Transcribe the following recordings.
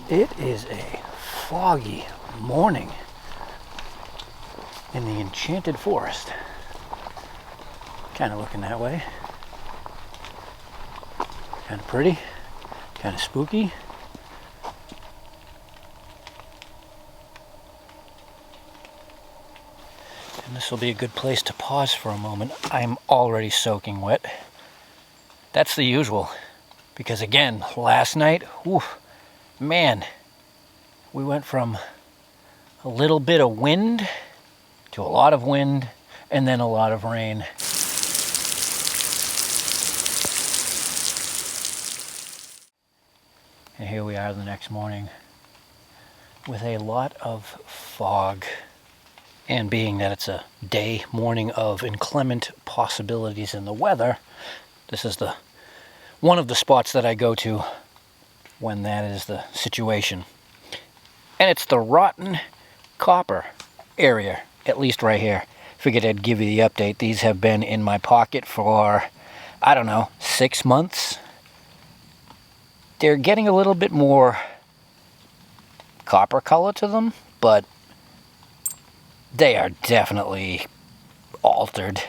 It is a foggy morning in the enchanted forest. Kind of looking that way. Kind of pretty, kind of spooky. And this will be a good place to pause for a moment. I'm already soaking wet. That's the usual, because again, last night, whew, man, we went from a little bit of wind to a lot of wind and then a lot of rain. And here we are the next morning with a lot of fog. And being that it's a morning of inclement possibilities in the weather, this is one of the spots that I go to when that is the situation. And it's the rotten copper area, at least right here. Figured I'd give you the update. These have been in my pocket for, I don't know, 6 months. They're getting a little bit more copper color to them, but they are definitely altered.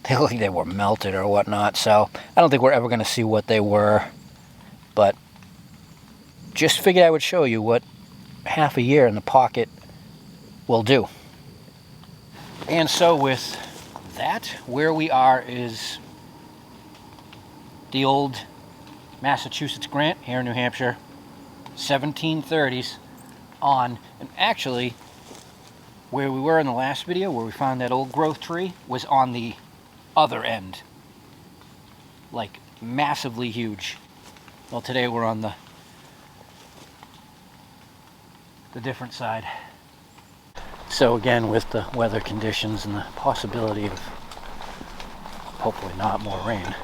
They look like they were melted or whatnot, so I don't think we're ever going to see what they were, but just figured I would show you what half a year in the pocket will do. And so with that, where we are is the old Massachusetts Grant here in New Hampshire, 1730s on, and actually where we were in the last video where we found that old growth tree was on the other end, like massively huge. Well, today we're on the different side. So again, with the weather conditions and the possibility of hopefully not more rain,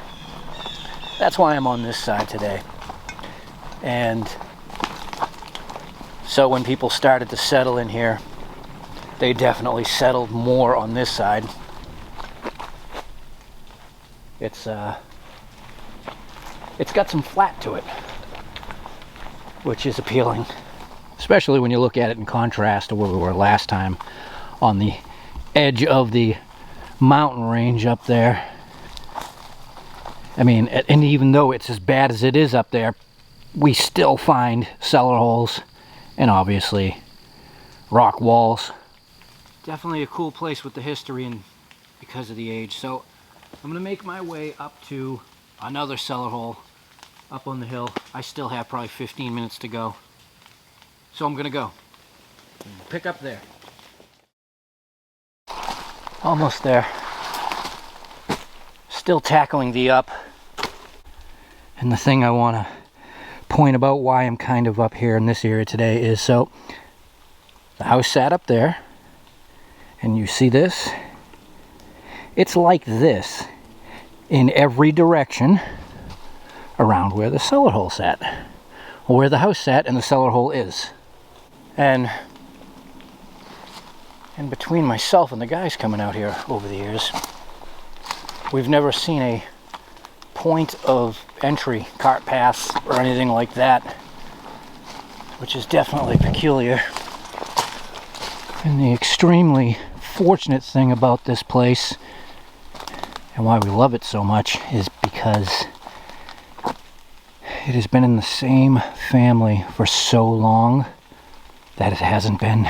that's why I'm on this side today. And so when people started to settle in here, they definitely settled more on this side. It's got some flat to it, which is appealing, especially when you look at it in contrast to where we were last time on the edge of the mountain range up there. I mean, and even though it's as bad as it is up there, we still find cellar holes and obviously rock walls. Definitely a cool place with the history and because of the age. So I'm gonna make my way up to another cellar hole up on the hill. I still have probably 15 minutes to go. So I'm gonna go. Pick up there. Almost there. Still tackling the up. And the thing I want to point about why I'm kind of up here in this area today is, so the house sat up there, and you see this? It's like this in every direction around where the cellar hole sat, or where the house sat and the cellar hole is. And between myself and the guys coming out here over the years, we've never seen a point of entry, cart paths or anything like that, which is definitely peculiar. And the extremely fortunate thing about this place and why we love it so much is because it has been in the same family for so long that it hasn't been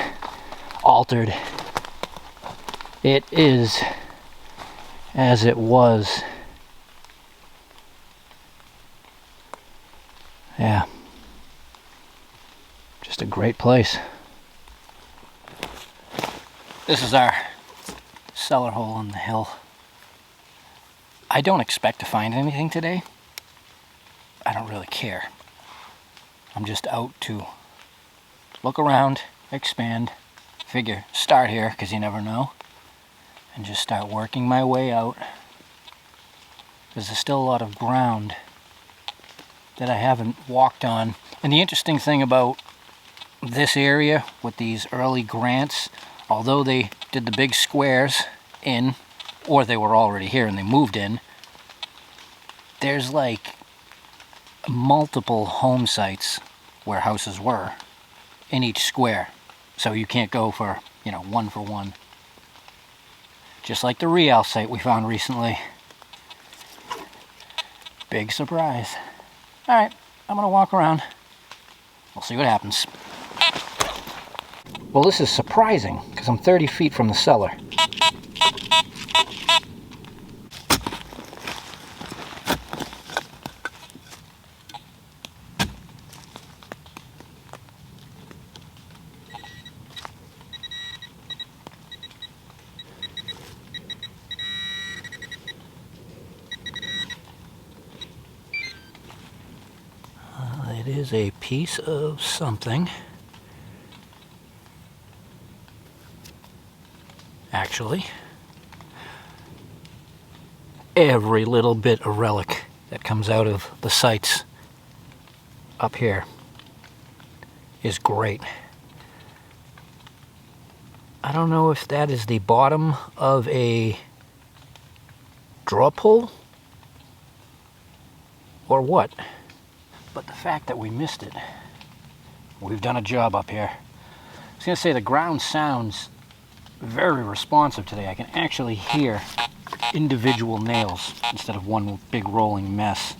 altered. It is as it was. Yeah, just a great place. This is our cellar hole on the hill. I don't expect to find anything today. I don't really care. I'm just out to look around, expand, figure, start here, because you never know, and just start working my way out. Because there's still a lot of ground that I haven't walked on. And the interesting thing about this area with these early grants, although they did the big squares in, or they were already here and they moved in, there's like multiple home sites where houses were in each square. So you can't go for, you know, 1 for 1. Just like the Real site we found recently. Big surprise. Alright, I'm gonna walk around. We'll see what happens. Well, this is surprising, because I'm 30 feet from the cellar. It is a piece of something. Actually, every little bit of relic that comes out of the sites up here is great. I don't know if that is the bottom of a draw pull or what, but the fact that we missed it, we've done a job up here. I was going to say the ground sounds very responsive today. I can actually hear individual nails instead of one big rolling mess.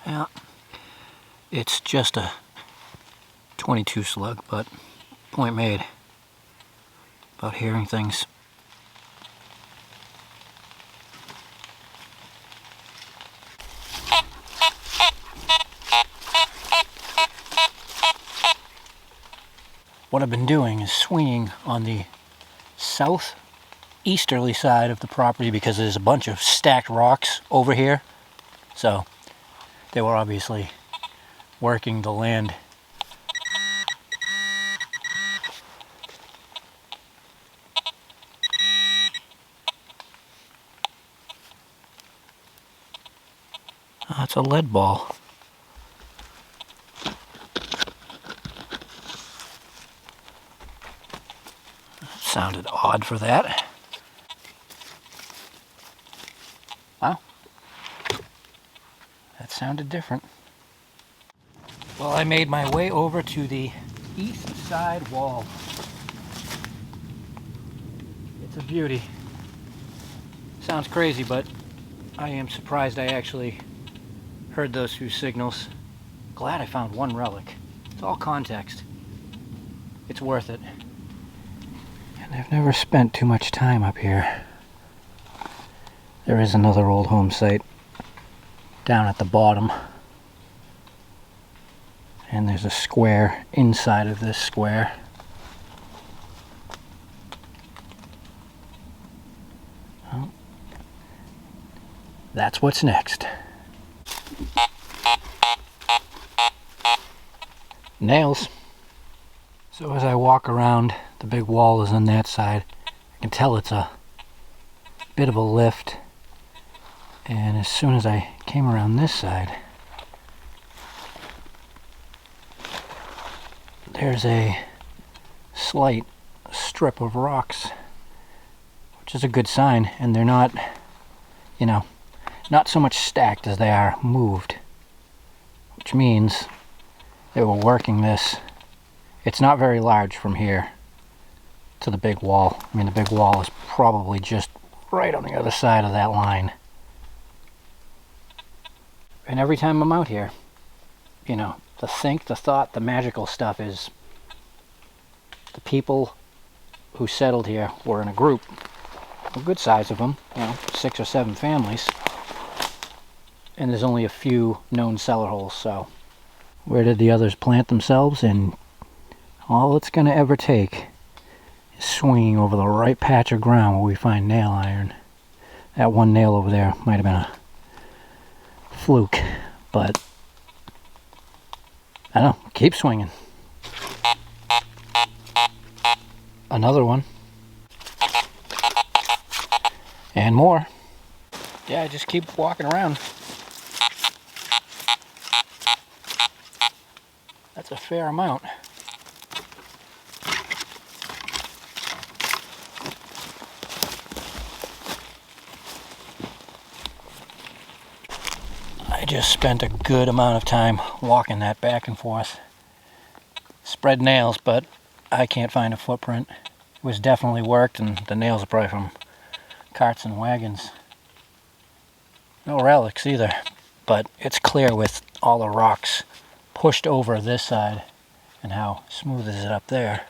Yeah, it's just a 22 slug, but point made about hearing things. What I've been doing is swinging on the southeasterly side of the property because there's a bunch of stacked rocks over here. So they were obviously working the land. Oh, it's a lead ball. Sounded odd for that. Wow. That sounded different. Well, I made my way over to the east side wall. It's a beauty. Sounds crazy, but I am surprised I actually heard those few signals. Glad I found one relic. It's all context. It's worth it. And I've never spent too much time up here. There is another old home site down at the bottom. And there's a square inside of this square. Well, that's what's next. Nails. So as I walk around, the big wall is on that side. I can tell it's a bit of a lift. And as soon as I came around this side, there's a slight strip of rocks, which is a good sign. And they're not, you know, not so much stacked as they are moved, which means they were working this. It's not very large from here to the big wall. I mean, the big wall is probably just right on the other side of that line. And every time I'm out here, you know, the thought, the magical stuff is the people who settled here were in a group, a good size of them, you know, 6 or 7 families. And there's only a few known cellar holes, so where did the others plant themselves? And all it's going to ever take is swinging over the right patch of ground where we find nail iron. That one nail over there might have been a fluke, but I don't know, keep swinging. Another one. And more. Yeah, I just keep walking around. That's a fair amount. just spent a good amount of time walking that back and forth. Spread nails, but I can't find a footprint. It was definitely worked, and the nails are probably from carts and wagons. No relics either, but it's clear with all the rocks pushed over this side and how smooth is it up there.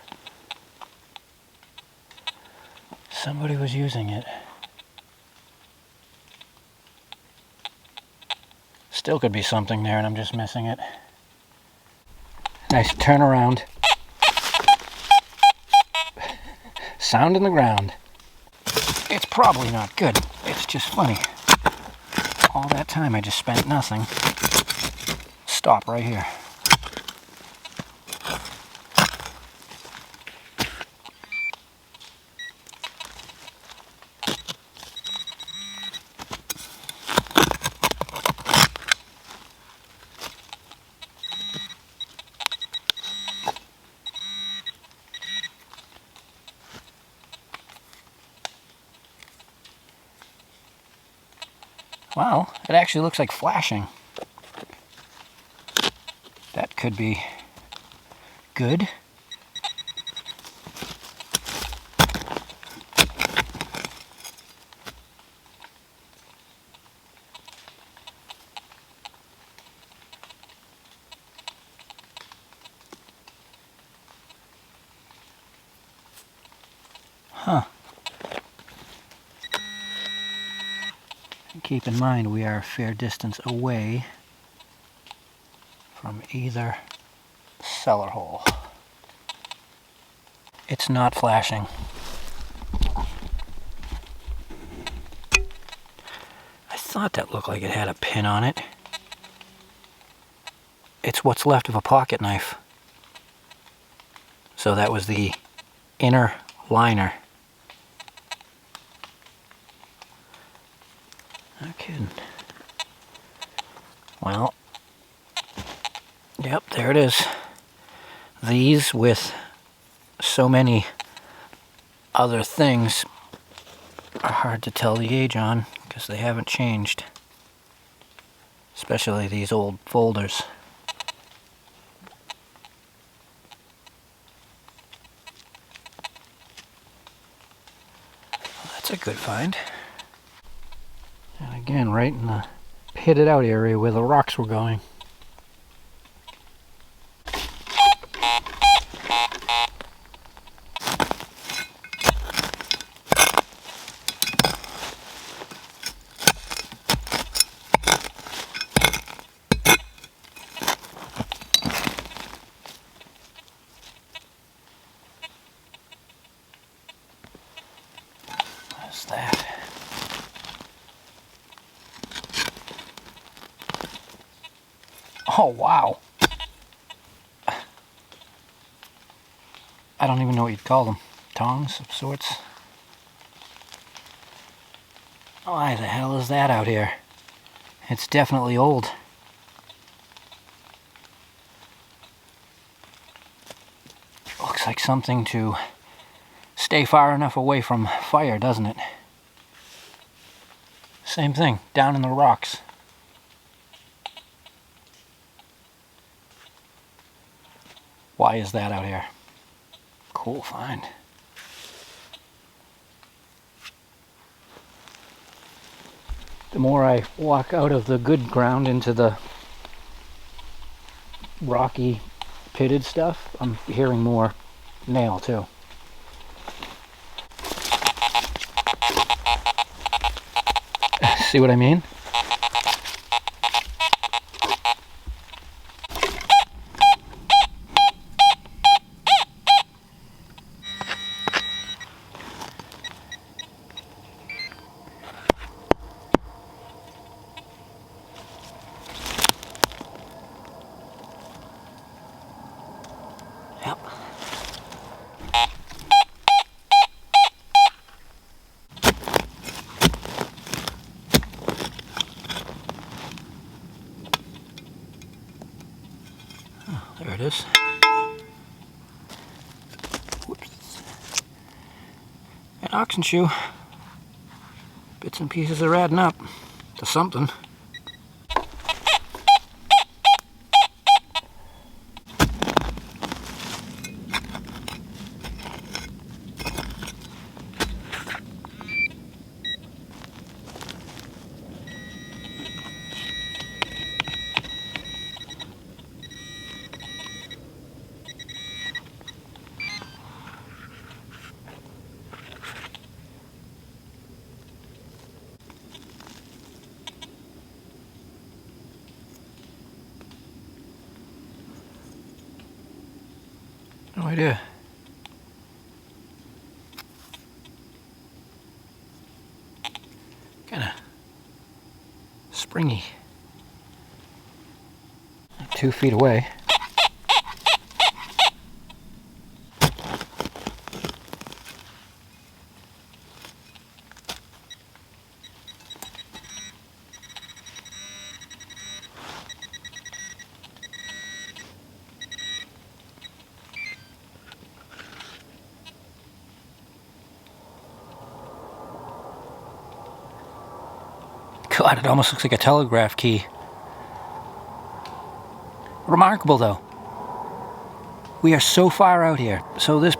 Somebody was using it. Still could be something there and I'm just missing it. Nice turnaround. Sound in the ground. It's probably not good. It's just funny. All that time I just spent nothing. Stop right here. Wow, it actually looks like flashing. That could be good. Huh. Keep in mind we are a fair distance away from either cellar hole. It's not flashing. I thought that looked like it had a pin on it. It's what's left of a pocket knife. So that was the inner liner. No kidding. Well, yep, there it is. These with so many other things are hard to tell the age on because they haven't changed. Especially these old folders. Well, that's a good find. And again, right in the pitted out area where the rocks were going. What's that? Oh, wow. I don't even know what you'd call them. Tongs of sorts. Why the hell is that out here? It's definitely old. Looks like something to stay far enough away from fire, doesn't it? Same thing, down in the rocks. Why is that out here? Cool find. The more I walk out of the good ground into the rocky, pitted stuff, I'm hearing more nail too. See what I mean? Yep. Oh, there it is. Whoops. An oxen shoe. Bits and pieces are adding up to something. idea. Kind of springy. 2 feet away. God, it almost looks like a telegraph key. Remarkable though. We are so far out here. So this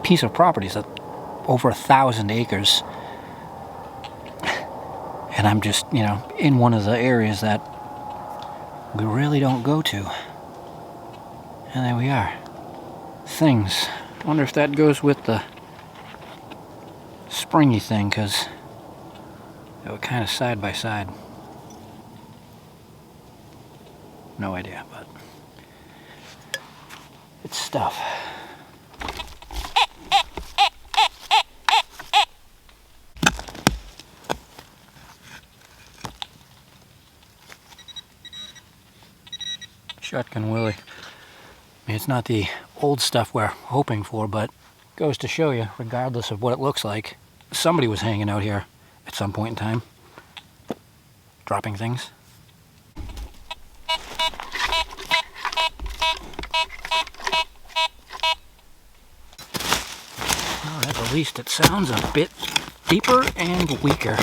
piece of property is over 1,000 acres. And I'm just, you know, in one of the areas that we really don't go to. And there we are. Things. I wonder if that goes with the springy thing, because they were kind of side by side. No idea, but it's stuff. Shotgun Willie. I mean, it's not the old stuff we're hoping for, but goes to show you, regardless of what it looks like, somebody was hanging out here at some point in time, dropping things. Well, at the least it sounds a bit deeper and weaker.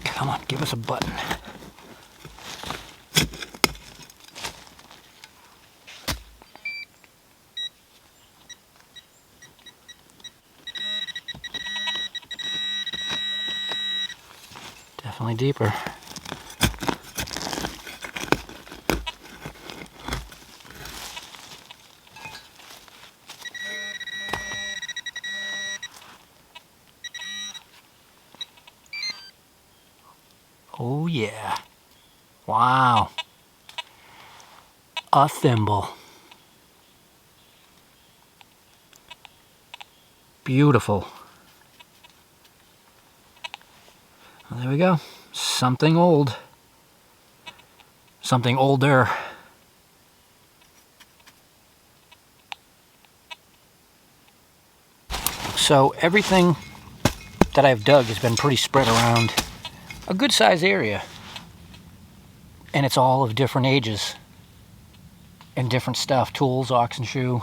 Come on, give us a button. Definitely deeper. Oh yeah. Wow. A thimble. Beautiful. Well, there we go. Something old. Something older. So everything that I've dug has been pretty spread around a good size area. And it's all of different ages and different stuff. Tools, oxen shoe,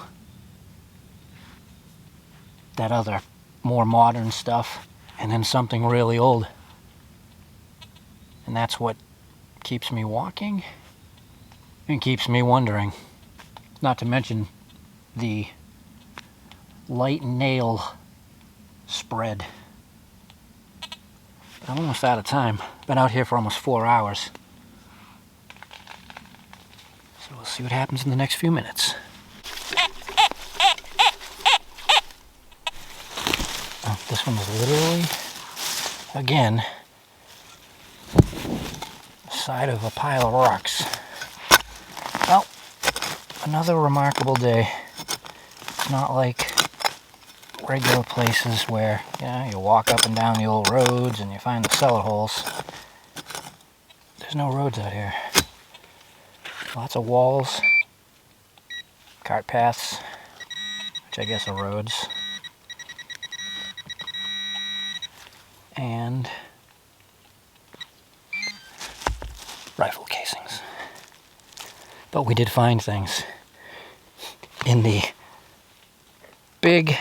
that other more modern stuff, and then something really old. And that's what keeps me walking and keeps me wondering. Not to mention the light nail spread. But I'm almost out of time. Been out here for almost 4 hours. So we'll see what happens in the next few minutes. Oh, this one is literally, again, side of a pile of rocks. Well, another remarkable day. It's not like regular places where, you know, you walk up and down the old roads and you find the cellar holes. There's no roads out here. Lots of walls, cart paths, which I guess are roads, and rifle casings. But we did find things in the big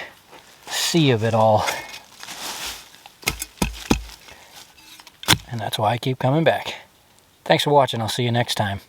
sea of it all. And that's why I keep coming back. Thanks for watching. I'll see you next time.